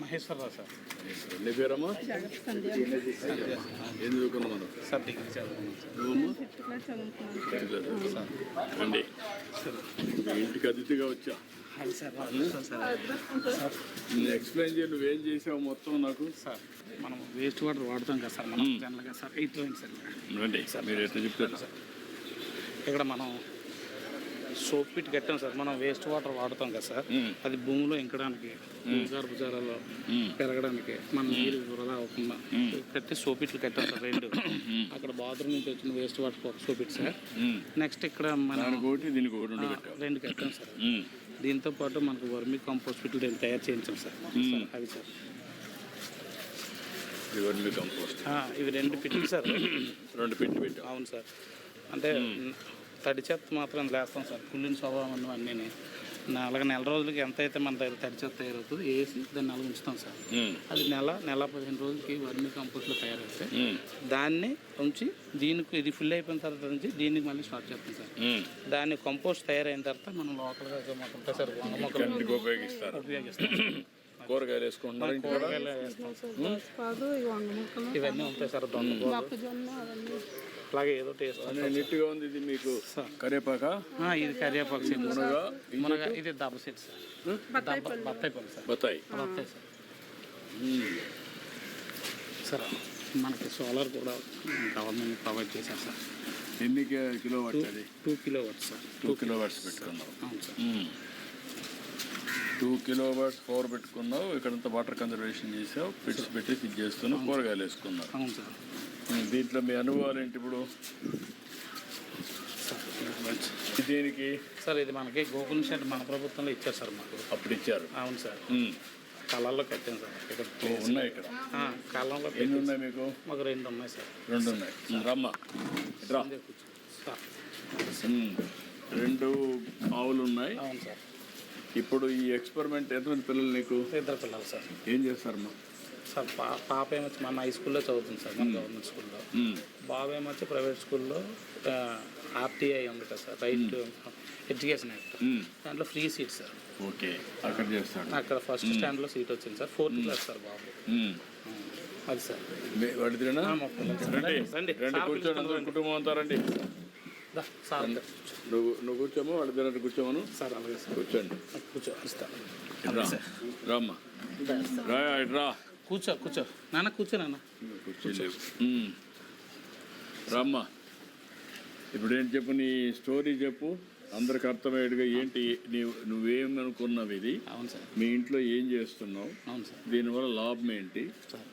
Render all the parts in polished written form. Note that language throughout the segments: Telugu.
మహేశ్వరరావు సార్. నీ పేరమ్మా? ఏం చదువుకున్నాం మనం? సార్ డిగ్రీ చదువుకున్నాం సార్. నువ్వమ్మా? అండి ఇంటికి అతిథిగా వచ్చా. ఎక్స్ప్లెయిన్ చేయి, నువ్వేం చేసావు మొత్తం నాకు. సార్ మనం వేస్ట్ వాటర్ వాడుతాం కదా సార్ మనం జనరల్గా సార్. ఇట్లా సార్ రండి సార్, మీరు ఎట్లా చెప్తారు సార్. ఇక్కడ మనం సోప్ పిట్ కట్టాం సార్. మనం వేస్ట్ వాటర్ వాడుతాం కదా సార్, అది భూమిలో ఇంకడానికి భూగర్భజాలలో పెరగడానికి మన నీరు వృధా అవ్వకుండా కట్టి సోపిట్లు కట్టాం సార్. రెండు అక్కడ బాత్రూమ్ నుంచి వచ్చిన వేస్ట్ వాటర్ ఒక సోపిట్ సార్. నెక్స్ట్ ఇక్కడ మనం రెండు కట్టాం సార్. దీంతో పాటు మనకు వర్మి కంపోస్ట్ పిట్లు తయారు చేయించాం సార్. అవి సార్ ఇవి రెండు పిట్లు సార్. రెండు పిట్లు పెట్టాం. అవును సార్. అంటే తడి చెత్త మాత్రం వేస్తాం సార్. కుళ్ళిన స్వభావం అన్నీ అలాగే నెల రోజులకి ఎంత అయితే మన దగ్గర తడి చెత్త తయారవుతుంది వేసి దాన్ని నెల ఉంచుతాం సార్. అది నెల 15 రోజులకి వర్మి కంపోస్ట్లో తయారైతే దాన్ని ఉంచి దీనికి ఇది ఫుల్ అయిపోయిన తర్వాత నుంచి దీనికి మళ్ళీ స్టార్ట్ చేస్తాం సార్. దాన్ని కంపోస్ట్ తయారైన తర్వాత మనం లోకల్గా ఉంటాయి సార్ వంగ మొక్కలు ఉపయోగిస్తాం. కూరగాయలు వేసుకుంటారు, ఇవన్నీ ఉంటాయి సార్. అలాగే ఏదో టేస్ట్ నీట్గా ఉంది. ఇది మీకు కరివేపాక? ఇది కరివేపాకు సెట్. మునగ ఇది దబ్బ సెట్ సార్. బత్తాయి పళ్ళు సార్. బత్తాయి సార్. సార్ మనకి సోలార్ కూడా గవర్నమెంట్ ప్రొవైడ్ చేశారు సార్. ఎన్ని కిలో వాట్స్ అది? 2 కిలోవాట్స్ సార్. 2 కిలోవాట్స్ పెట్టుకున్నావు. అవును సార్. 2 కిలోవాట్స్ పవర్ పెట్టుకున్నావు. ఇక్కడంతా వాటర్ కన్జర్వేషన్ చేసావు, పిట్స్ పెట్టి ఫిట్ చేస్తున్నావు, కూరగాయలు వేసుకున్నావు. అవును సార్. దీంట్లో మీ అనుభవాలు ఏంటి ఇప్పుడు? దీనికి సార్ ఇది మనకి గోకుల్ షెడ్ మన ప్రభుత్వంలో ఇచ్చారు సార్ మాకు. అప్పుడు ఇచ్చారు? అవును సార్. కళ్ళల్లో కట్టాను సార్. ఇక్కడ ఉన్నాయి. ఇక్కడ కళ్ళంలో ఎన్ని ఉన్నాయి మీకు? మాకు 2 ఉన్నాయి సార్. 2 ఉన్నాయి. రమ్మా రా. 2 ఆవులు ఉన్నాయి. అవును సార్. ఇప్పుడు ఈ ఎక్స్పెరిమెంట్ ఎంతమంది పిల్లలు నీకు? 2 పిల్లలు సార్. ఏం చేస్తారమ్మా? సార్ పాప ఏమొచ్చి మన హై స్కూల్లో చదువుతుంది సార్, మన గవర్నమెంట్ స్కూల్లో. బాబు ఏమొచ్చి ప్రైవేట్ స్కూల్లో ఆర్టీఐ ఉంది కదా sir, right to education act, దాంట్లో ఫ్రీ సీట్ సార్. ఓకే, అక్కడ చేస్తాడు. అక్కడ ఫస్ట్ స్టాండర్డ్లో సీట్ వచ్చింది సార్. 4th క్లాస్ సార్ బాబు. అది సార్. కూర్చోండి, కుటుంబం అంతా రండి. సార్ నువ్వు కూర్చోమో, వాళ్ళ దగ్గర కూర్చోమను సార్. అలాగే సార్, కూర్చోండి. రామ్మా రా. కూర్చో నాన్న, కూర్చో నాన్న. కూర్చోలేవు. రామ్మా, ఇప్పుడు ఏంటి చెప్పు, నీ స్టోరీ చెప్పు అందరికి అర్థమయ్యేట్టుగా. ఏంటి నువ్వేం అనుకున్నావు ఇది? అవును సార్. మీ ఇంట్లో ఏం చేస్తున్నావు? అవును సార్. దీనివల్ల లాభం ఏంటి? సార్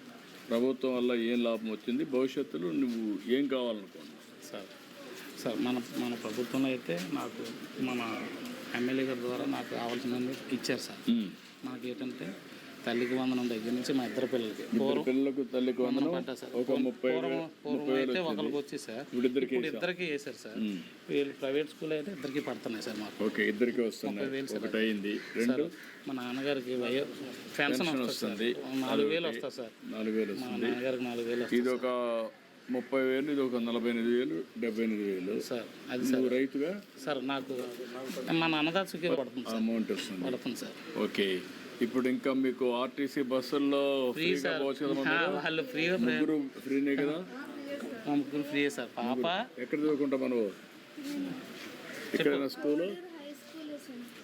ప్రభుత్వం వల్ల ఏం లాభం వచ్చింది? భవిష్యత్తులో నువ్వు ఏం కావాలనుకున్నావు? సార్ మన ప్రభుత్వంలో అయితే నాకు మన ఎమ్మెల్యే గారి ద్వారా నాకు కావాల్సినవి ఇచ్చారు సార్. మనకి ఏంటంటే తల్లికి వందనం దగ్గర నుంచి మా ఇద్దరు పిల్లలకి తల్లికి వందనం పడ్డా సార్. ఒక 30 అయితే ఒకరికి వచ్చి సార్, ఇద్దరికి వేసారు సార్. వీళ్ళు ప్రైవేట్ స్కూల్ అయితే ఇద్దరికి పడుతున్నాయి సార్ మాకు. ఓకే, ఇద్దరికి వస్తున్నాయి. ఒకటి అయింది. రెండు, మా నాన్నగారికి పెన్షన్ వస్తుంది 4,000 వస్తుంది సార్. 4,000 మా నాన్నగారికి 4,000. ఇది ఒక 30,000, ఇది ఒక 48,000, 78,000 సార్. అది సార్ రైతుగా సార్ నాకు మన అన్నదాత సుఖీ పడుతుంది సార్, అమౌంట్ వస్తుంది పడుతుంది సార్. ఓకే, ఇప్పుడు ఇంకా మీకు ఆర్టీసీ బస్సుల్లో ఫ్రీ సార్. వాళ్ళు ఫ్రీనే కదా? ముగ్గురు ఫ్రీ సార్. పాప ఎక్కడ చదువుకుంటా మనం? ఎక్కడైనా స్కూల్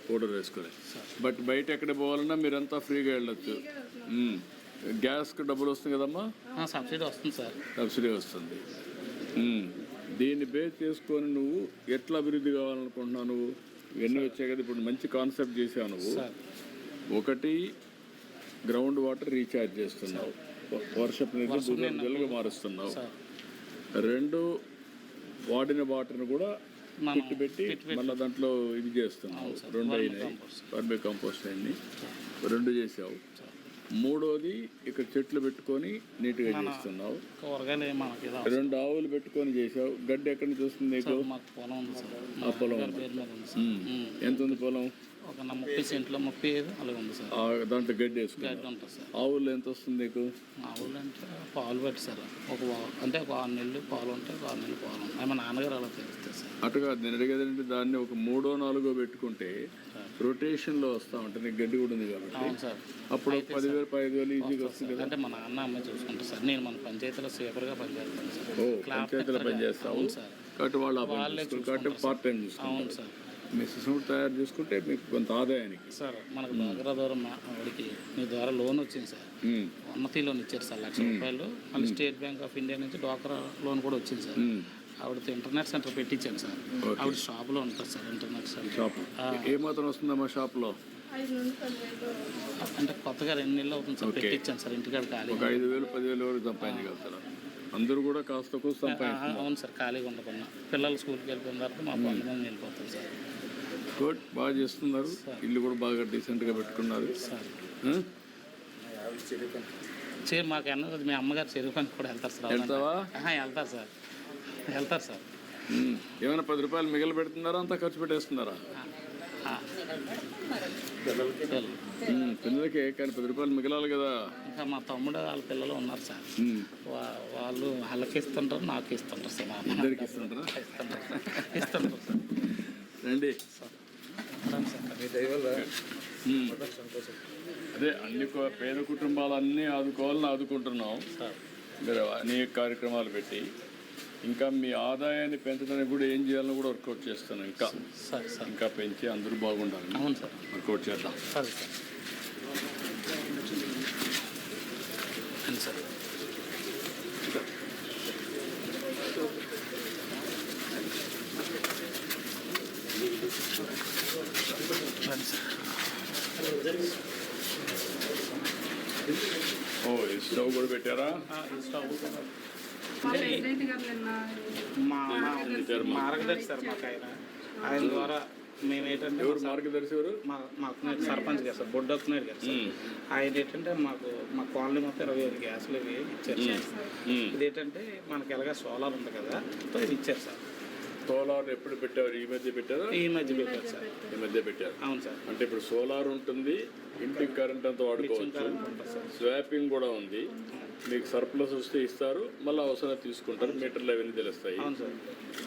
ఫోటో వేసుకోలే. బట్ బయట ఎక్కడ పోవాలన్నా మీరంతా ఫ్రీగా వెళ్ళొచ్చు. గ్యాస్కి డబ్బులు వస్తుంది కదమ్మా? సబ్సిడీ వస్తుంది సార్. సబ్సిడీ వస్తుంది. దీన్ని బేస్ చేసుకొని నువ్వు ఎట్లా అభివృద్ధి కావాలనుకుంటున్నావు? నువ్వు ఇవన్నీ వచ్చాయి కదా, ఇప్పుడు మంచి కాన్సెప్ట్ చేసావు నువ్వు. ఒకటి, గ్రౌండ్ వాటర్ రీఛార్జ్ చేస్తున్నావు, వర్షపు నీరు భూగర్భజలంగా మారుస్తున్నావు. 2, వాడిన వాటర్ని కూడా పెట్టి మళ్ళీ దాంట్లో ఇది చేస్తున్నావు. 2 అయినాయి. వర్మి కంపోస్ట్ అయింది, 2 చేసావు. 3వది ఇక్కడ చెట్లు పెట్టుకొని నీట్గా చేస్తున్నావు. 2 ఆవులు పెట్టుకొని చేసావు. గడ్డి ఎక్కడి నుంచి వస్తుంది నీకు? ఆ పొలం ఎంత ఉంది? పొలం ఒక 30 సెంట్లు, 35 అలాగే ఉంది సార్. దాంట్లో గడ్డి వేసుకుంటావు. ఆవులు ఎంత వస్తుంది నీకు? ఆవులు అంటే పాలు పెట్టి సార్, అంటే ఒక 6 నెలలు పాలు ఉంటాయి, 6 నెలలు పాలు ఉంటాయి. మా నాన్నగారు అలా తెలుస్తాయి సార్. అటుగా నేను అడిగేదంటే దాన్ని ఒక 3, 4 పెట్టుకుంటే రొటేషన్లో వస్తా ఉంటే నీకు గడ్డి కూడా ఉంది కాబట్టి అవును సార్. అప్పుడు 10,000 5,000 ఈజీగా వస్తుంది కదా. అంటే మా నాన్న అమ్మ చూసుకుంటారు సార్. నేను మన పంచాయతీలో సేపర్గా పనిచేస్తాను సార్. ఓ పంచాయతీలో పనిచేస్తావు అవును సార్. కాబట్టి వాళ్ళు ఆ పని వాళ్ళే చూసుకుంటారు కాబట్టి పార్ట్ టైం అవును చూసుకుంటారు. సార్. మీ సిస్టమ్ తయారు చేసుకుంటే మీకు కొంత ఆదాయానికి. సార్ మనకు డ్వాక్రా ద్వారా మా వాడికి మీ ద్వారా లోన్ వచ్చింది సార్. ఉన్నతి లోన్ ఇచ్చారు సార్ 1,00,000 రూపాయలు. మళ్ళీ స్టేట్ బ్యాంక్ ఆఫ్ ఇండియా నుంచి డ్వాక్రా లోన్ కూడా వచ్చింది సార్. ఆవిడతో ఇంటర్నెట్ సెంటర్ పెట్టించాను సార్. ఆవిడ షాప్లో ఉంటుంది సార్ ఇంటర్నెట్ సెంటర్. షాప్ ఏమాత్రం వస్తుందమ్మా షాప్లో? అంటే కొత్తగా 2 నెలలు అవుతుంది సార్ పెట్టించాను సార్. ఇంటికాడ ఖాళీ ఒక 5,000 10,000 వరకు సంపాదించగలుగుతారు. అందరూ కూడా కాస్త కొంచెం సంపాదించారు. అవును సార్. ఖాళీగా ఉండకుండా పిల్లలు స్కూల్కి వెళ్ళిపోయిన తర్వాత మా పనుల మీద వెళ్ళిపోతాం సార్. గుడ్, బాగా చేస్తున్నారు. ఇల్లు కూడా బాగా డీసెంట్గా పెట్టుకున్నారు సార్. ఆ? మాకు అన్నది మీ అమ్మగారు చెరువు పనికి కూడా వెళ్తారు సార్. వెళ్తావా? వెళ్తారు సార్. వెళ్తారు సార్. ఏమైనా 10 రూపాయలు మిగిలి పెడుతున్నారా, అంతా ఖర్చు పెట్టేస్తున్నారా? పిల్లలకే కానీ 10 రూపాయలు మిగలాలి కదా. ఇంకా మా తమ్ముడు వాళ్ళ పిల్లలు ఉన్నారు సార్. వాళ్ళు వాళ్ళకి ఇస్తుంటారు, నాకు ఇస్తుంటారు సార్. ఇద్దరికి ఇస్తుంటారా? ఇస్తుంటారు సార్. రండి. సంతోషం. అదే అన్ని పేద కుటుంబాలన్నీ ఆదుకోవాలని ఆదుకుంటున్నాం సార్. మీరు అనేక కార్యక్రమాలు పెట్టి ఇంకా మీ ఆదాయాన్ని పెంచడానికి కూడా ఏం చేయాలని కూడా వర్కౌట్ చేస్తాను. ఇంకా సరే సార్. ఇంకా పెంచి అందరూ బాగుండాలి. అవును సార్. వర్కౌట్ చేద్దాం. సరే సార్. అవును సార్. ఓ ఈ స్టవ్ కూడా పెట్టారా? మా మార్గదర్శి సార్ మాకు ఆయన ద్వారా మేము ఏంటంటే ఎవరు మార్గదర్శి ఎవరు? మాకు సర్పంచ్ గారు సార్, బొడ్డొక్కున్నాడు కదా సార్. ఆయన ఏంటంటే మాకు మా కాలనీ మొత్తం 25 గ్యాసులు ఇవి ఇచ్చారు సార్. ఇదేంటంటే మనకి ఎలాగా సోలార్ ఉంది కదా, ఇది ఇచ్చారు సార్. సోలార్ ఎప్పుడు పెట్టారు? ఈ మధ్య పెట్టారా? ఈ మధ్య పెట్టారు సార్. ఈ మధ్య పెట్టారు. అవును సార్. అంటే ఇప్పుడు సోలార్ ఉంటుంది, ఇంటికి కరెంట్ అంతా వాడుకోవచ్చు, స్వాపింగ్ కూడా ఉంది. మీకు సర్ప్లస్ వస్తే ఇస్తారు, మళ్ళీ అవసరం తీసుకుంటారు, మీటర్లు అవన్నీ తెలుస్తాయి. అవును సార్.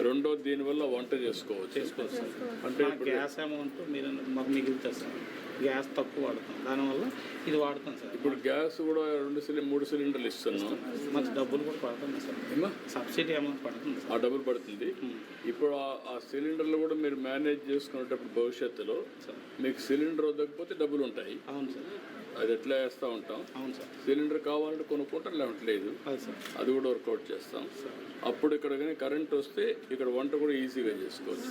రెండోది దీనివల్ల వంట చేసుకోవచ్చు సార్. అంటే గ్యాస్ అమౌంట్ మీరు మాకు మిగులుతుంది సార్. గ్యాస్ తక్కువ వాడుతాం, దానివల్ల ఇది వాడుతాం సార్. ఇప్పుడు గ్యాస్ కూడా 3 సిలిండర్లు ఇస్తున్నాం. మాకు డబ్బులు కూడా పడుతుంది సార్. సబ్సిడీ అమౌంట్ పడుతుంది సార్. ఆ డబ్బులు పడుతుంది. ఇప్పుడు ఆ సిలిండర్లు కూడా మీరు మేనేజ్ చేసుకునేటప్పుడు భవిష్యత్తులో మీకు సిలిండర్ వద్దకపోతే డబ్బులు ఉంటాయి. అవును సార్. అది ఎట్లా వేస్తూ ఉంటాం. అవును సార్. సిలిండర్ కావాలంటే కొనుక్కుంటాం, లేవట్లేదు. అది కూడా వర్కౌట్ చేస్తాం. అప్పుడు ఇక్కడ కానీ కరెంట్ వస్తే ఇక్కడ వంట కూడా ఈజీగా చేసుకోవచ్చు.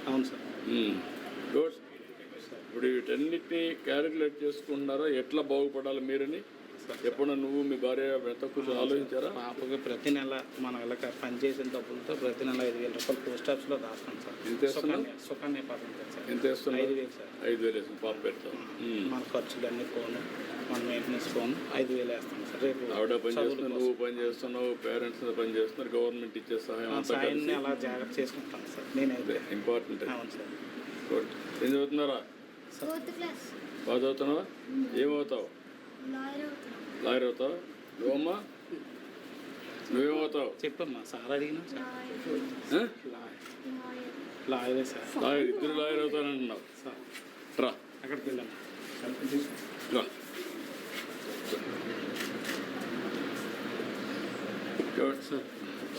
అవును సార్. గుడ్. ఇప్పుడు వీటన్నిటిని క్యాలిక్యులేట్ చేసుకుంటున్నారా ఎట్లా బాగుపడాలి మీరని? ఎప్పుడన్నా నువ్వు మీ భార్య ఎంత కూర్చొని ఆలోచించారా? పాపకి ప్రతి నెల మనం ఇలా పనిచేసిన డబ్బులతో ప్రతి నెల 5,000 రూపాయలు పోస్ట్ ఆఫీస్లో దాస్తాం సార్. ఎంత వేస్తున్నావు? సుకన్య పథకం సార్. ఎంత వేస్తున్నావు? 5,000 సార్. 5,000 వేస్తాం. పాప పెడతాం. మన ఖర్చులన్నీ ఫోను, మన మెయింటెనెన్స్ ఫోన్ 5,000 వేస్తాం సార్. రేపు ఆవిడ పని చేస్తున్నావు, నువ్వు పని చేస్తున్నావు, పేరెంట్స్ పని చేస్తున్నారు, గవర్నమెంట్ ఇచ్చే సహాయం సాయాన్ని అలా జాగ్రత్త చేసుకుంటాను సార్. నేనైతే ఇంపార్టెంట్. అవును సార్. గుడ్. ఏం చదువుతున్నారా? బాగా చదువుతున్నావా? ఏమవుతావు? లాయర్ అవుతావు. నువ్వమ్మా నువ్వేమవుతావు? చెప్పమ్మా. సార్ అడిగినా సార్. లాయరే సార్. లాయర్, ఇద్దరు లాయర్ అవుతానంటున్నావు సార్. రా అక్కడికి వెళ్ళాము. రా. Good sir.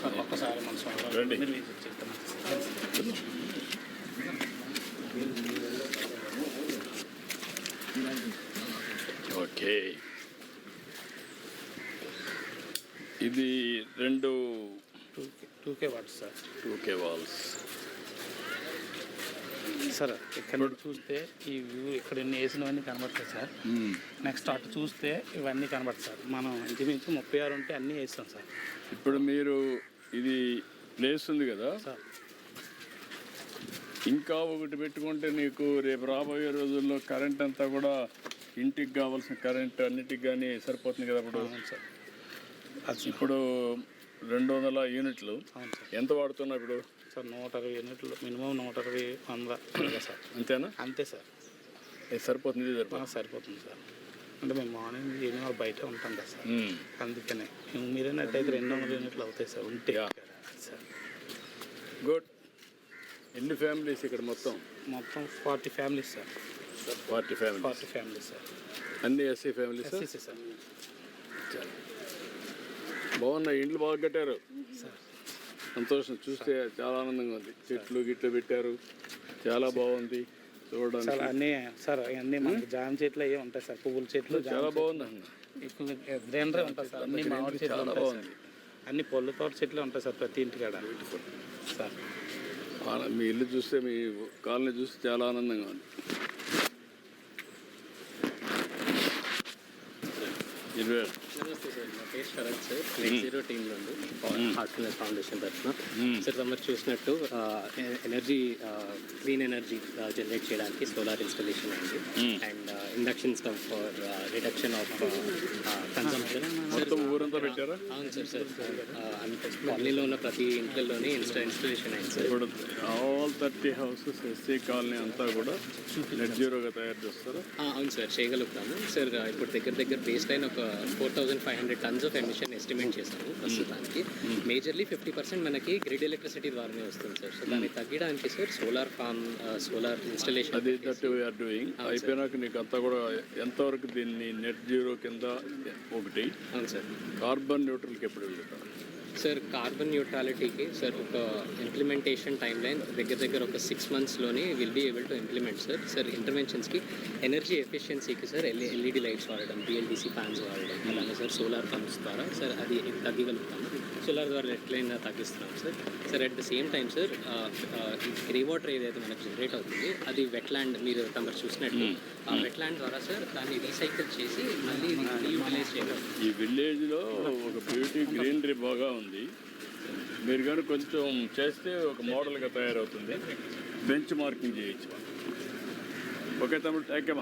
సార్ ఒక్కసారి మన సోదరు రండి. చెప్తాను. ఓకే. ఇది 2K watts sir. 2K walls sir. ఇక్కడ చూస్తే ఈ వ్యూ ఇక్కడ వేసినవన్నీ కనబడతాయి సార్. నెక్స్ట్ అటు చూస్తే ఇవన్నీ కనబడతాయి సార్. మనం ఇంచుమించు 36 ఉంటే అన్నీ వేస్తాం సార్. ఇప్పుడు మీరు ఇది ప్లేస్ ఉంది కదా సార్, ఇంకా ఒకటి పెట్టుకుంటే నీకు రేపు రాబోయే రోజుల్లో కరెంట్ అంతా కూడా ఇంటికి కావాల్సిన కరెంట్ అన్నిటికి కానీ సరిపోతుంది కదా. ఇప్పుడు సార్ ఇప్పుడు 200 యూనిట్లు అవును సార్. ఎంత వాడుతున్నావు ఇప్పుడు? సార్ 120 యూనిట్లు మినిమం 120, 100 సార్. అంతేనా? అంతే సార్. ఇది సరిపోతుంది? ఇది సరిపోతుంది. సరిపోతుంది సార్. అంటే మేము మార్నింగ్ ఈవినింగ్ బయట ఉంటాం కదా సార్. అందుకనే మీరేనట్టయితే 200 యూనిట్లు అవుతాయి సార్ ఉంటే సార్. గుడ్. ఎన్ని ఫ్యామిలీస్ ఇక్కడ మొత్తం? మొత్తం 40 families sir. 40 families. 40 families sir. అన్ని ఎస్సీ ఫ్యామిలీస్. ఎస్సీసీ సార్. చాలా బాగున్నాయి, ఇండ్లు బాగా కట్టారు సార్. సంతోషం, చూస్తే చాలా ఆనందంగా ఉంది. చెట్లు గిట్లు పెట్టారు, చాలా బాగుంది చూడడానికి. సార్ అన్నీ సార్ అన్నీ మనకి జామ చెట్లు అవి ఉంటాయి సార్, పువ్వుల చెట్లు చాలా బాగుంది అన్న. ఎక్కువ గ్రీనరీ ఉంటుంది సార్. అన్ని మామిడి చెట్లు చాలా ఉంటాయి బాగుంది. సార్. అన్ని పళ్ళు తోట చెట్లు ఉంటాయి సార్ ప్రతి ఇంటికాడ సార్. మీ ఇల్లు చూస్తే, మీ కాలనీ చూస్తే చాలా ఆనందంగా ఉంది. నమస్తే సార్, నా పేరు శరత్ సార్, నెట్ జీరో టీంలో ఉంది హార్ట్ఫుల్నెస్ ఫౌండేషన్ తరఫున. సార్ తమరు చూసినట్టు ఎనర్జీ క్లీన్ ఎనర్జీ జనరేట్ చేయడానికి సోలార్ ఇన్స్టాలేషన్ అయింది and induction stove for reduction of consumption. మొత్తం ఊరంతా పెట్టారా? అవును సార్. కాలనీలో ఉన్న ప్రతి ఇంట్లోనే ఇన్స్టాలేషన్ అయింది సార్. ఇప్పుడు ఆల్ 30 హౌసెస్ ఎస్సీ కాలనీ అంతా కూడా నెట్ జీరోగా తయారు చేస్తారు. అవును సార్, చేయగలుగుతాము సార్. ఇప్పుడు దగ్గర బేస్ లైన్ ఒక 4500 టన్స్ ఆఫ్ ఎమిషన్ ఎస్టిమేట్ చేస్తాము ప్రస్తుతానికి. మేజర్లీ 50% మనకి గ్రిడ్ ఎలక్ట్రిసిటీ ద్వారానే వస్తుంది సార్. సో దాన్ని తగ్గడానికి sir solar farm, solar installation అది దట్ వీఆర్ డూయింగ్. అయిపోయినాక నీకు అంతా కూడా ఎంతవరకు దీన్ని నెట్ జీరో కింద ఒకటి. అవును సార్. కార్బన్ న్యూట్రల్కి ఎప్పుడు వెళ్తారు సార్? కార్బన్ న్యూట్రాలిటీకి సార్ ఒక ఇంప్లిమెంటేషన్ టైం లైన్ దగ్గర ఒక 6 monthsలోనే will be able to implement sir. Sir ఇంటర్వెన్షన్స్కి ఎనర్జీ ఎఫిషియన్సీకి సార్ ఎల్ఈడి లైట్స్ వాడడం, బిఎల్డిసి ఫ్యాన్స్ వాడడం, అలాగే సార్ సోలార్ పంప్స్ ద్వారా సార్ అది తగ్గగలుగుతాము. సోలార్ ద్వారా ఎట్లయినా తగ్గిస్తున్నాం sir. Sir at the same time sir grey water ఏదైతే మనకు జనరేట్ అవుతుంది అది వెట్లాండ్, మీరు తమరు చూసినట్టు ఆ వెట్లాండ్ ద్వారా సార్ దాన్ని రీసైకిల్ చేసి మళ్ళీ రీయూటిలైజ్ చేయగలం. ఈ విలేజ్లో ఒక బ్యూటీ గ్రీనరీ బాగా ఉంది. మీరు కానీ కొంచెం చేస్తే ఒక మోడల్గా తయారవుతుంది. బెంచ్ మార్కింగ్ చేయొచ్చు. ఓకే తమ్ముడు, థ్యాంక్ యూ.